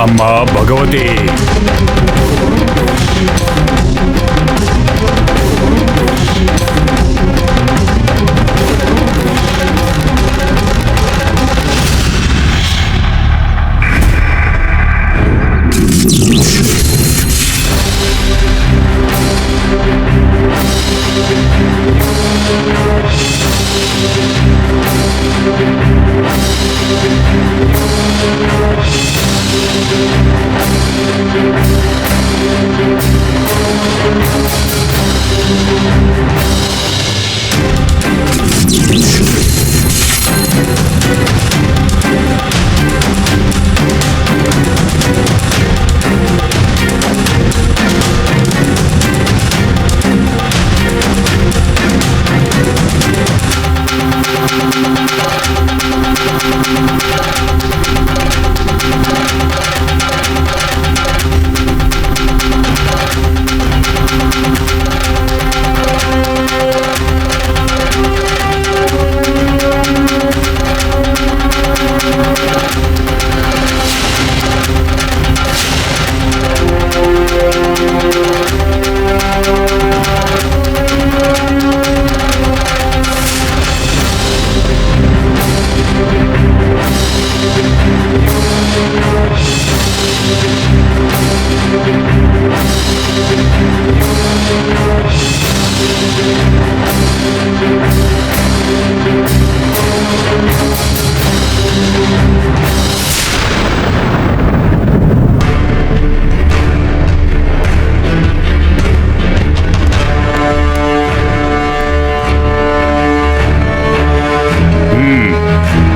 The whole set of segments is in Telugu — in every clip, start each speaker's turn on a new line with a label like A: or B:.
A: అమ్మా భగవతి,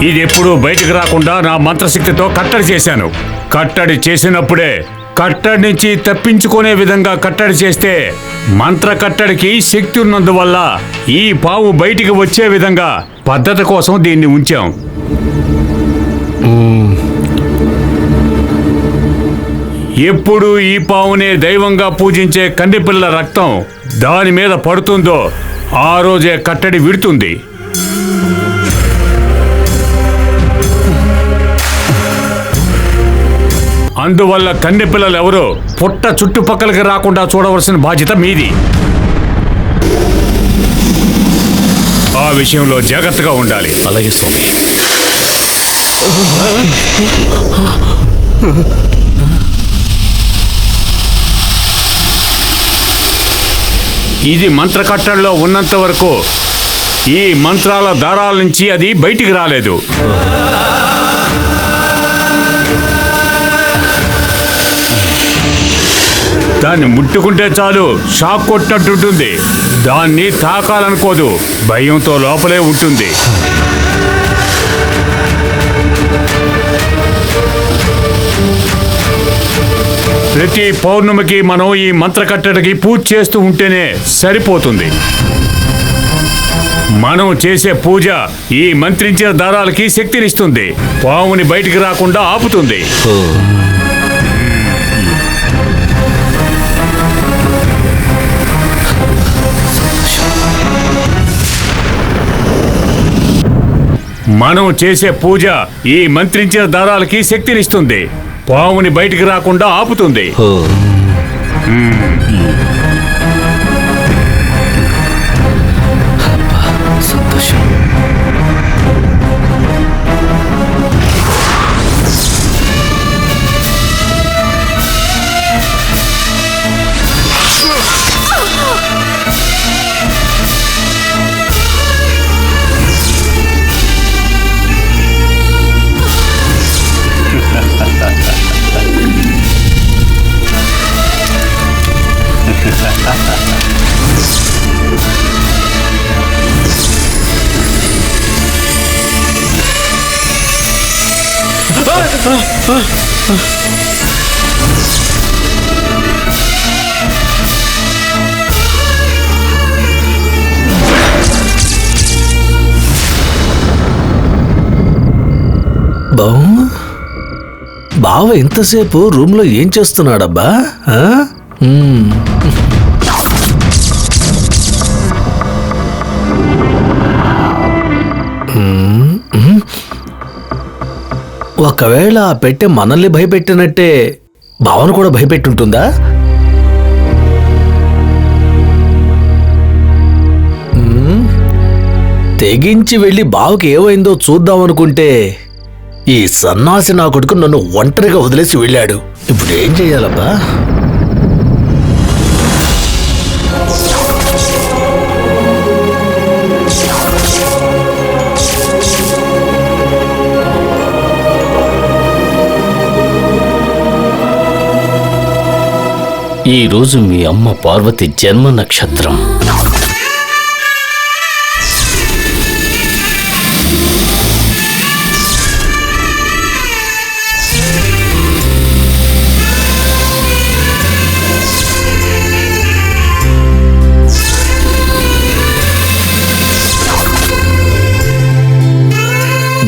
A: ఇది ఎప్పుడూ బయటకు రాకుండా నా మంత్రశక్తితో కట్టడి చేశాను. కట్టడి చేసినప్పుడే కట్టడి నుంచి తప్పించుకునే విధంగా కట్టడి చేస్తే మంత్ర కట్టడికి శక్తి ఉన్నందువల్ల ఈ పాము బయటికి వచ్చే విధంగా పద్ధతి కోసం దీన్ని ఉంచాం. ఎప్పుడు ఈ పావునే దైవంగా పూజించే కన్నెపిల్ల రక్తం దాని మీద పడుతుందో ఆ రోజే కట్టడి విడుతుంది. అందువల్ల కన్నెపిల్లలు ఎవరో పుట్ట చుట్టుపక్కలకి రాకుండా చూడవలసిన బాధ్యత మీది. ఆ విషయంలో జాగ్రత్తగా ఉండాలి.
B: అలాగే స్వామి.
A: ఇది మంత్రకట్టడిలో ఉన్నంత వరకు ఈ మంత్రాల దారాల నుంచి అది బయటికి రాలేదు. దాన్ని ముట్టుకుంటే చాలు షాక్ కొట్టినట్టుంటుంది. దాన్ని తాకాలనుకోదు, భయంతో లోపలే ఉంటుంది. ప్రతి పౌర్ణమికి మనం ఈ మంత్రకట్టడికి పూజ చేస్తూ ఉంటేనే సరిపోతుంది. మనం చేసే పూజ ఈ మంత్రించిన దారాలకి శక్తినిస్తుంది, పాముని బయటికి రాకుండా ఆపుతుంది. మనం చేసే పూజ ఈ మంత్రించిన దారాలకి శక్తినిస్తుంది, పాముని బయటికి రాకుండా ఆపుతుంది.
B: బావ ఇంతసేపు రూమ్లో ఏం చేస్తున్నాడబ్బా? ఒకవేళ ఆ పెట్టె మనల్ని భయపెట్టినట్టే బావను కూడా భయపెట్టుంటుందా? తెగించి వెళ్ళి బావకి ఏమైందో చూద్దామనుకుంటే ఈ సన్నాసి నా కొడుకు నన్ను ఒంటరిగా వదిలేసి వెళ్ళాడు. ఇప్పుడు ఏం చెయ్యాలబ్బా?
C: ఈరోజు మీ అమ్మ పార్వతి జన్మ నక్షత్రం.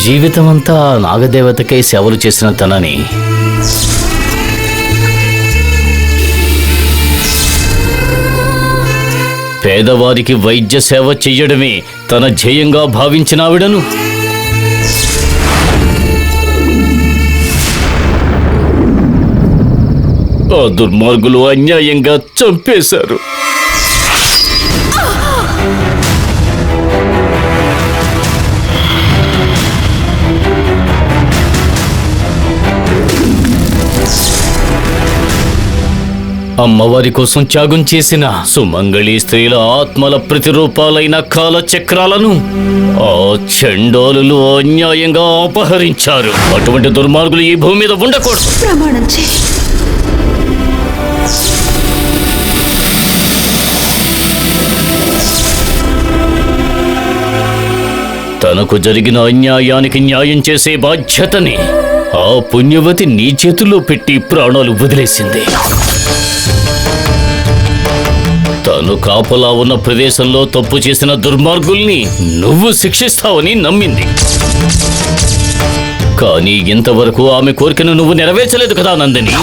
C: జీవితమంతా నాగదేవతకై సేవలు చేసిన తనని పేదవారికి వైద్య సేవ చెయ్యడమే తన ధ్యేయంగా భావించిన ఆవిడను ఆ దుర్మార్గులు అన్యాయంగా చంపేశారు. అమ్మవారి కోసం త్యాగం చేసిన సుమంగళి స్త్రీల ఆత్మల ప్రతిరూపాలైన కాల చక్రాలను ఆ చండాలులు అన్యాయంగా అపహరించారు. అటువంటి దుర్మార్గులు ఈ భూమి మీద ఉండకూడదు.
D: ప్రమాణం చేయి.
C: తనకు జరిగిన అన్యాయానికి న్యాయం చేసే బాధ్యతని ఆ పుణ్యవతి నీ చేతుల్లో పెట్టి ప్రాణాలు వదిలేసింది. తను కాపలా ఉన్న ప్రదేశంలో తప్పు చేసిన దుర్మార్గుల్ని నువ్వు శిక్షిస్తావని నమ్మింది. కానీ ఇంతవరకు ఆమె కోరికను నువ్వు నెరవేర్చలేదు కదా నందిని.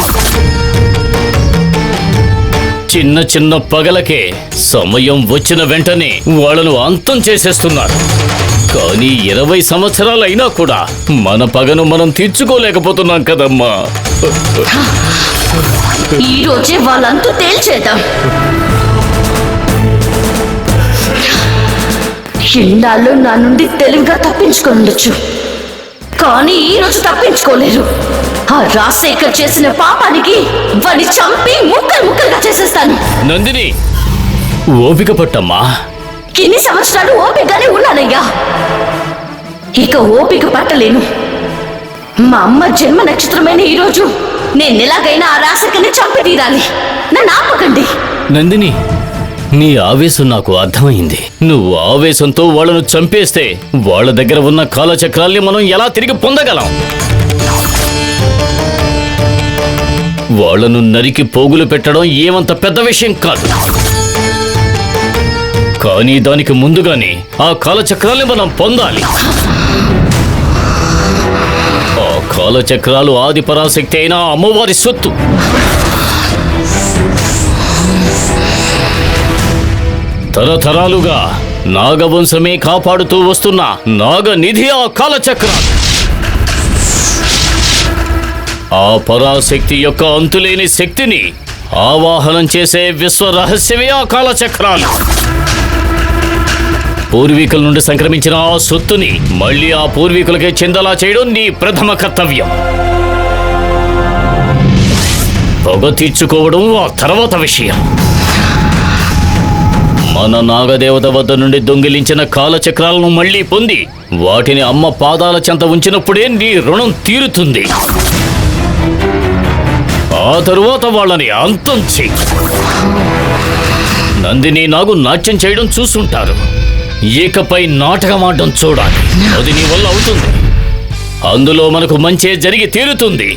C: చిన్న చిన్న పగలకే సమయం వచ్చిన వెంటనే వాళ్ళను అంతం చేసేస్తున్నారు. కానీ 20 సంవత్సరాలైనా కూడా మన పగను మనం తీర్చుకోలేకపోతున్నాం కదమ్మా.
D: ఈ రోజే వాళ్ళంతా తేల్చేద్దాం. ఇన్నాళ్ళు నా నుండి తెలివిగా తప్పించుకోండొచ్చు, కానీ ఈ రోజు తప్పించుకోలేరు. ఆ రాజశేఖర్ చేసిన పాపానికి వాడిని చంపి ముక్కలు ముక్కలుగా చేసేస్తాను.
C: నందిని, ఓపిక పట్టమ్మా.
D: ఎన్ని సంవత్సరాలు ఓపికగానే ఉన్నానయ్యా, ఇక ఓపిక పట్టలేను. మా అమ్మ జన్మ నక్షత్రమైన ఈరోజు నేను ఎలాగైనా ఆ రాజశేఖర్ని చంపి తీరాలి. నన్ను ఆపకండి.
C: నందిని, నీ ఆవేశం నాకు అర్థమైంది. నువ్వు ఆవేశంతో వాళ్ళను చంపేస్తే వాళ్ళ దగ్గర ఉన్న కాలచక్రాల్ని మనం ఎలా తిరిగి పొందగలం? వాళ్ళను నరికి పోగులు పెట్టడం ఏమంత పెద్ద విషయం కాదు. కానీ దానికి ముందుగానే ఆ కాలచక్రాల్ని మనం పొందాలి. ఆ కాలచక్రాలు ఆది పరాశక్తి అయిన అమ్మవారి సొత్తు. తరతరాలుగా నాగవంశమే కాపాడుతూ వస్తున్న నాగనిధి ఆ కాలచక్రాలు. ఆ పరాశక్తి యొక్క అంతులేని శక్తిని ఆవాహనం చేసే విశ్వ రహస్యమే ఆ కాలచక్రాలు. పూర్వీకుల నుండి సంక్రమించిన ఆ సొత్తుని మళ్ళీ ఆ పూర్వీకులకే చెందలా చేయడం నీ ప్రథమ కర్తవ్యం. పొగ తీర్చుకోవడం ఆ తర్వాత విషయం. మన నాగదేవత వద్ద నుండి దొంగిలించిన కాలచక్రాలను మళ్లీ పొంది వాటిని అమ్మ పాదాల చెంత ఉంచినప్పుడే నీ రుణం తీరుతుంది. ఆ తరువాత వాళ్ళని అంతం చెయ్యి. నందిని నాగు నాట్యం చేయడం చూస్తుంటారు. ఇకపై నాటకం ఆడడం చూడాలి. అది నీ వల్ల అవుతుంది. అందులో మనకు మంచే జరిగి తీరుతుంది.